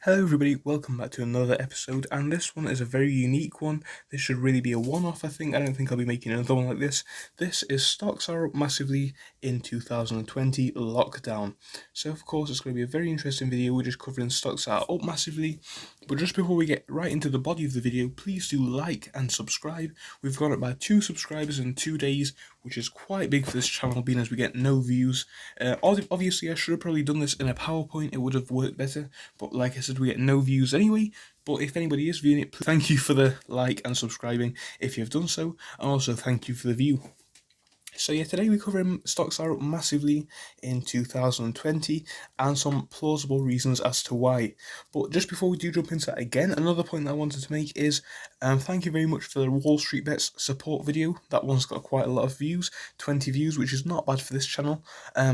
Hello everybody, welcome back to another episode, and this one is a very unique one. This should really be a one-off, I think. I don't think I'll be making another one like this. This is stocks are up massively in 2020 lockdown. So of course it's going to be a very interesting video. We're just covering stocks that are up massively. But just before we get right into the body of the video, please do like and subscribe. We've gone up by 2 subscribers in 2 days, which is quite big for this channel, being as we get no views. Obviously I should have probably done this in a PowerPoint, it would have worked better, but like I said, we get no views anyway. But if anybody is viewing it, thank you for the like and subscribing if you've done so, and also thank you for the view. So yeah, today we're covering stocks are up massively in 2020 and some plausible reasons as to why. But just before we do jump into that again, another point that I wanted to make is thank you very much for the Wall Street Bets support video. That one's got quite a lot of views, 20 views, which is not bad for this channel.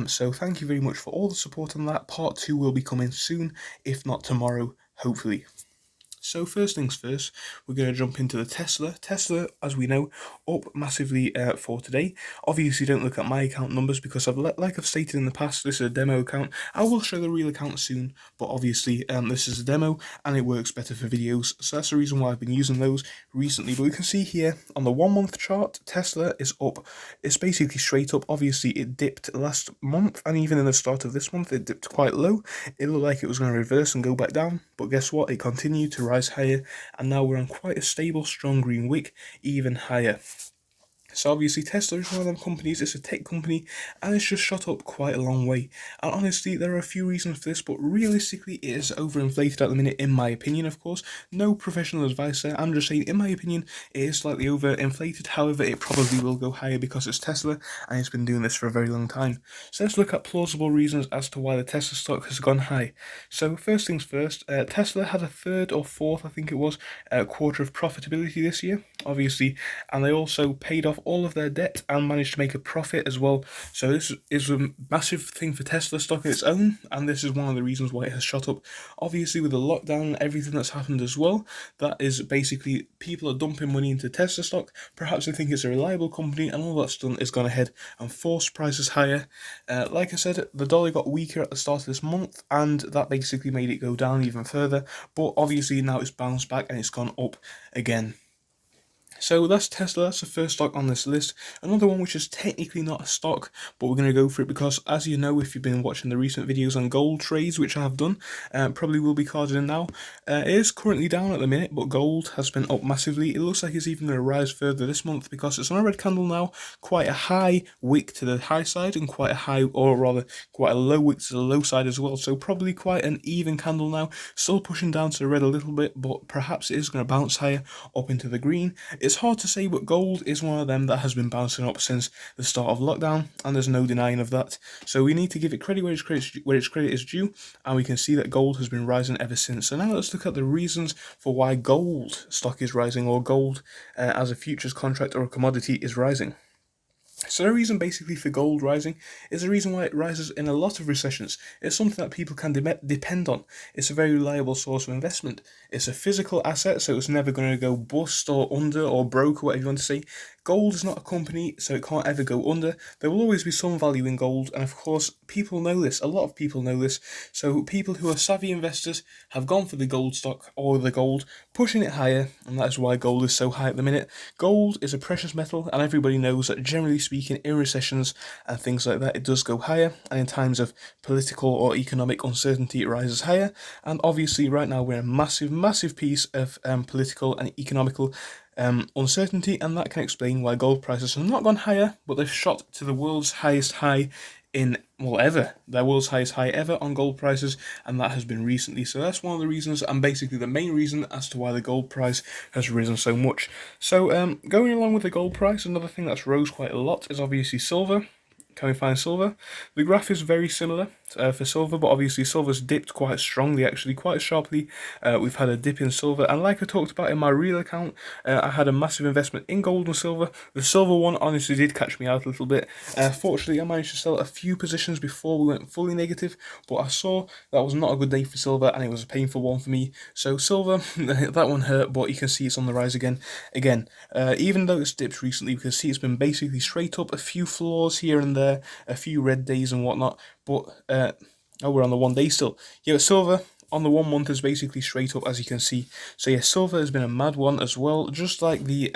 So thank you very much for all the support on that. Part 2 will be coming soon, if not tomorrow, hopefully. So first things first, we're going to jump into the Tesla. Tesla, as we know, up massively for today. Obviously, don't look at my account numbers because like I've stated in the past, this is a demo account. I will show the real account soon, but obviously this is a demo and it works better for videos. So that's the reason why I've been using those recently. But we can see here on the 1 month chart, Tesla is up. It's basically straight up. Obviously, it dipped last month, and even in the start of this month, it dipped quite low. It looked like it was going to reverse and go back down, but guess what? It continued to rise higher, and now we're on quite a stable, strong green wick, even higher. So obviously Tesla is one of them companies, it's a tech company, and it's just shot up quite a long way. And honestly, there are a few reasons for this, but realistically it is overinflated at the minute, in my opinion, of course. No professional advice there, I'm just saying, in my opinion, it is slightly overinflated. However, it probably will go higher because it's Tesla, and it's been doing this for a very long time. So let's look at plausible reasons as to why the Tesla stock has gone high. So first things first, Tesla had a third or fourth, I think it was, quarter of profitability this year, obviously, and they also paid off all of their debt and managed to make a profit as well. So this is a massive thing for Tesla stock of its own, and this is one of the reasons why it has shot up. Obviously, with the lockdown and everything that's happened as well, that is basically people are dumping money into Tesla stock. Perhaps they think it's a reliable company, and all that's done is gone ahead and forced prices higher. Like I said, the dollar got weaker at the start of this month, and that basically made it go down even further. But obviously now it's bounced back and it's gone up again. So that's Tesla, that's the first stock on this list. Another one which is technically not a stock, but we're going to go for it because, as you know, if you've been watching the recent videos on gold trades, which I have done, probably will be carded in now. It is currently down at the minute, but gold has been up massively. It looks like it's even going to rise further this month because it's on a red candle now, quite a high wick to the high side and quite a high, or rather quite a low wick to the low side as well. So probably quite an even candle now, still pushing down to the red a little bit, but perhaps it is going to bounce higher up into the green. It's hard to say, but gold is one of them that has been bouncing up since the start of lockdown, and there's no denying of that. So we need to give it credit where its credit is due, and we can see that gold has been rising ever since. So now let's look at the reasons for why gold stock is rising, or gold as a futures contract or a commodity is rising. So the reason basically for gold rising is the reason why it rises in a lot of recessions. It's something that people can depend on. It's a very reliable source of investment. It's a physical asset, so it's never going to go bust or under or broke or whatever you want to say. Gold is not a company, so it can't ever go under. There will always be some value in gold, and of course, people know this. A lot of people know this. So people who are savvy investors have gone for the gold stock or the gold, pushing it higher, and that is why gold is so high at the minute. Gold is a precious metal, and everybody knows that generally speaking, in recessions and things like that, it does go higher, and in times of political or economic uncertainty, it rises higher. And obviously, right now, we're in a massive piece of political and economical uncertainty, and that can explain why gold prices have not gone higher, but they've shot to the world's highest high in, well, ever. Their world's highest high ever on gold prices, and that has been recently. So that's one of the reasons, and basically the main reason as to why the gold price has risen so much. So going along with the gold price, another thing that's rose quite a lot is obviously silver. Can we find silver? The graph is very similar for silver, but obviously silver's dipped quite strongly, actually, quite sharply. We've had a dip in silver, and like I talked about in my real account, I had a massive investment in gold and silver. The silver one honestly did catch me out a little bit. Fortunately, I managed to sell a few positions before we went fully negative, but I saw that was not a good day for silver, and it was a painful one for me. So silver, that one hurt, but you can see it's on the rise again. Even though it's dipped recently, you can see it's been basically straight up, a few floors here and there, a few red days and whatnot, but we're on the 1 day still. Yeah, silver on the 1 month is basically straight up, as you can see. So yeah, silver has been a mad one as well, just like the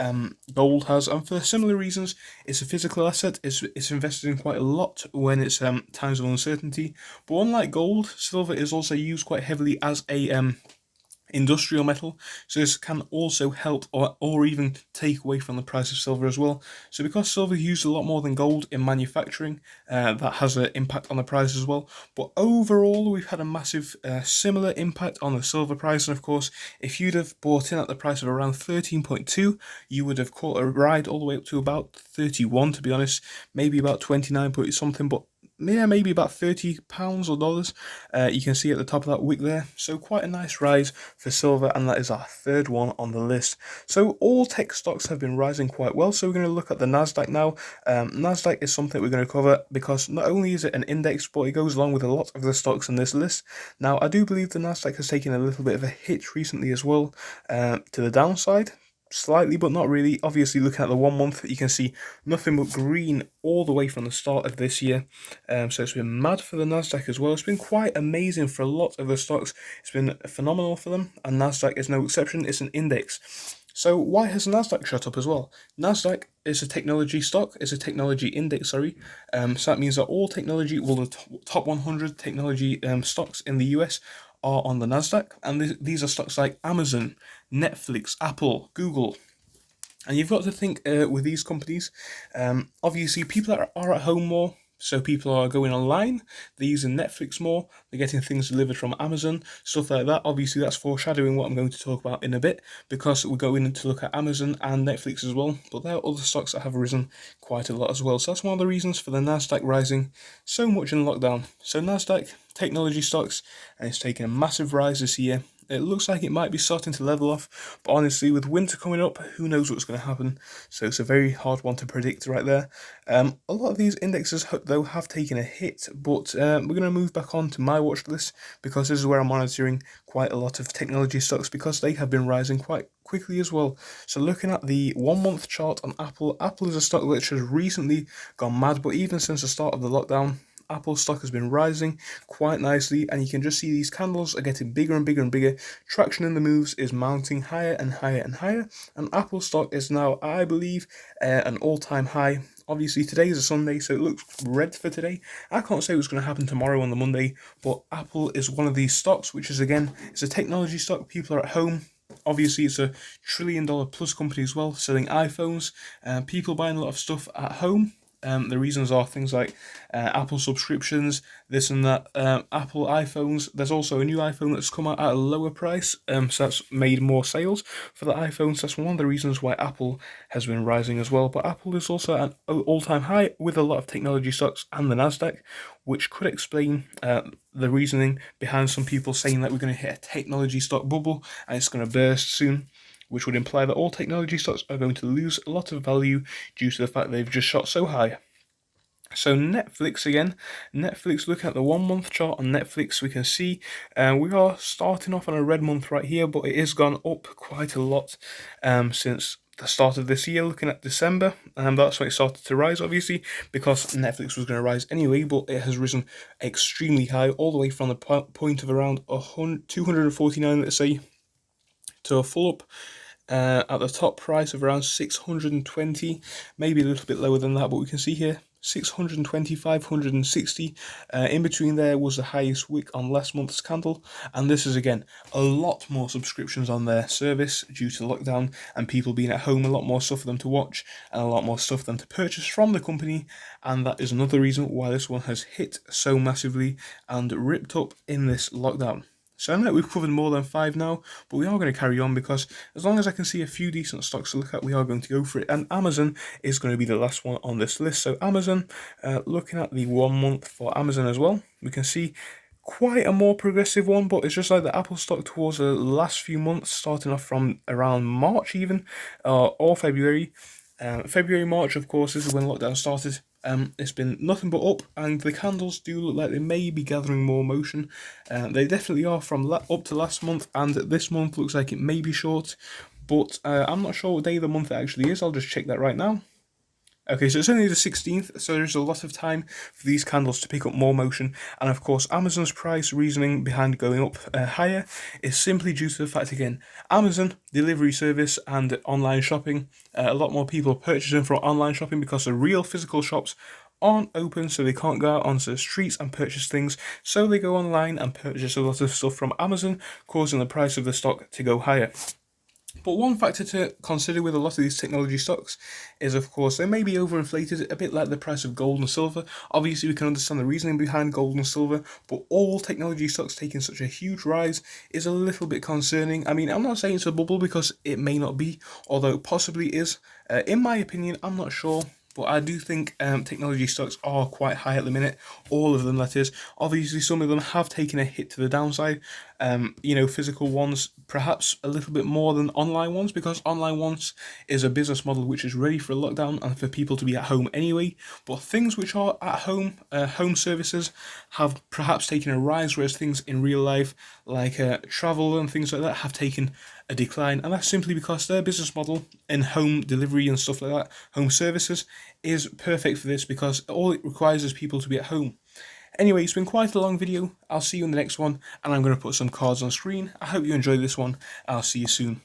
gold has, and for similar reasons. It's a physical asset. It's invested in quite a lot when it's times of uncertainty. But unlike gold, silver is also used quite heavily as a industrial metal, so this can also help or even take away from the price of silver as well. So because silver is used a lot more than gold in manufacturing, that has an impact on the price as well. But overall, we've had a massive similar impact on the silver price, and of course, if you'd have bought in at the price of around 13.2, you would have caught a ride all the way up to about 31, to be honest, maybe about 29 point something, but yeah, maybe about £30 or dollars. You can see at the top of that wick there. So quite a nice rise for silver, and that is our third one on the list. So all tech stocks have been rising quite well. So we're going to look at the Nasdaq now. Nasdaq is something we're going to cover because not only is it an index, but it goes along with a lot of the stocks on this list. Now, I do believe the Nasdaq has taken a little bit of a hit recently as well, to the downside. Slightly, but not really. Obviously, looking at the 1 month, you can see nothing but green all the way from the start of this year. So it's been mad for the Nasdaq as well. It's been quite amazing for a lot of the stocks. It's been phenomenal for them, and Nasdaq is no exception. It's an index. So why has Nasdaq shot up as well? Nasdaq is a technology stock. It's a technology index. Sorry. So that means that all technology, well, the top 100 technology stocks in the US are on the Nasdaq, and these are stocks like Amazon, Netflix, Apple, Google. And you've got to think with these companies, obviously people are at home more, so people are going online, they're using Netflix more, they're getting things delivered from Amazon, stuff like that. Obviously that's foreshadowing what I'm going to talk about in a bit, because we're going to look at Amazon and Netflix as well, but there are other stocks that have risen quite a lot as well. So that's one of the reasons for the Nasdaq rising so much in lockdown. So Nasdaq, technology stocks, and it's taken a massive rise this year. It looks like it might be starting to level off, but honestly, with winter coming up, who knows what's going to happen. So it's a very hard one to predict right there. A lot of these indexes, though, have taken a hit, but we're going to move back on to my watch list, because this is where I'm monitoring quite a lot of technology stocks, because they have been rising quite quickly as well. So looking at the 1 month chart on Apple, Apple is a stock which has recently gone mad, but even since the start of the lockdown, Apple stock has been rising quite nicely, and you can just see these candles are getting bigger and bigger and bigger. Traction in the moves is mounting higher and higher and higher, and Apple stock is now, I believe, an all-time high. Obviously, today is a Sunday, so it looks red for today. I can't say what's going to happen tomorrow on the Monday, but Apple is one of these stocks, which is, again, it's a technology stock. People are at home. Obviously, it's a $1 trillion plus company as well, selling iPhones. People buying a lot of stuff at home. The reasons are things like Apple subscriptions, this and that, Apple iPhones. There's also a new iPhone that's come out at a lower price, so that's made more sales for the iPhones. That's one of the reasons why Apple has been rising as well. But Apple is also at an all-time high with a lot of technology stocks and the Nasdaq, which could explain the reasoning behind some people saying that we're going to hit a technology stock bubble and it's going to burst soon, which would imply that all technology stocks are going to lose a lot of value due to the fact they've just shot so high. So Netflix again. Netflix, looking at the 1 month chart on Netflix, we can see we are starting off on a red month right here, but it has gone up quite a lot since the start of this year. Looking at December, that's when it started to rise, obviously, because Netflix was going to rise anyway, but it has risen extremely high, all the way from the point of around 249, let's say, to a full up at the top price of around 620, maybe a little bit lower than that, but we can see here 620, 560. In between there was the highest wick on last month's candle, and this is again a lot more subscriptions on their service due to lockdown and people being at home. A lot more stuff for them to watch and a lot more stuff for them to purchase from the company, and that is another reason why this one has hit so massively and ripped up in this lockdown. So I know we've covered more than 5 now, but we are going to carry on, because as long as I can see a few decent stocks to look at, we are going to go for it. And Amazon is going to be the last one on this list. So Amazon, looking at the 1 month for Amazon as well, we can see quite a more progressive one, but it's just like the Apple stock towards the last few months, starting off from around March even, or February. February, March, of course, this is when lockdown started. It's been nothing but up, and the candles do look like they may be gathering more motion. They definitely are from up to last month, and this month looks like it may be short, but I'm not sure what day of the month it actually is. I'll just check that right now. Okay, so it's only the 16th, so there's a lot of time for these candles to pick up more motion. And of course, Amazon's price reasoning behind going up higher is simply due to the fact, again, Amazon, delivery service, and online shopping. A lot more people are purchasing from online shopping because the real physical shops aren't open, so they can't go out onto the streets and purchase things. So they go online and purchase a lot of stuff from Amazon, causing the price of the stock to go higher. But one factor to consider with a lot of these technology stocks is, of course, they may be overinflated, a bit like the price of gold and silver. Obviously, we can understand the reasoning behind gold and silver, but all technology stocks taking such a huge rise is a little bit concerning. I mean, I'm not saying it's a bubble because it may not be, although it possibly is. In my opinion, I'm not sure. But I do think technology stocks are quite high at the minute. All of them, that is. Obviously, some of them have taken a hit to the downside. Physical ones perhaps a little bit more than online ones, because online ones is a business model which is ready for a lockdown and for people to be at home anyway. But things which are at home, home services, have perhaps taken a rise, whereas things in real life, like travel and things like that, have taken a decline. And that's simply because their business model in home delivery and stuff like that, home services, is perfect for this, because all it requires is people to be at home. Anyway, it's been quite a long video. I'll see you in the next one, and I'm going to put some cards on screen. I hope you enjoyed this one. I'll see you soon.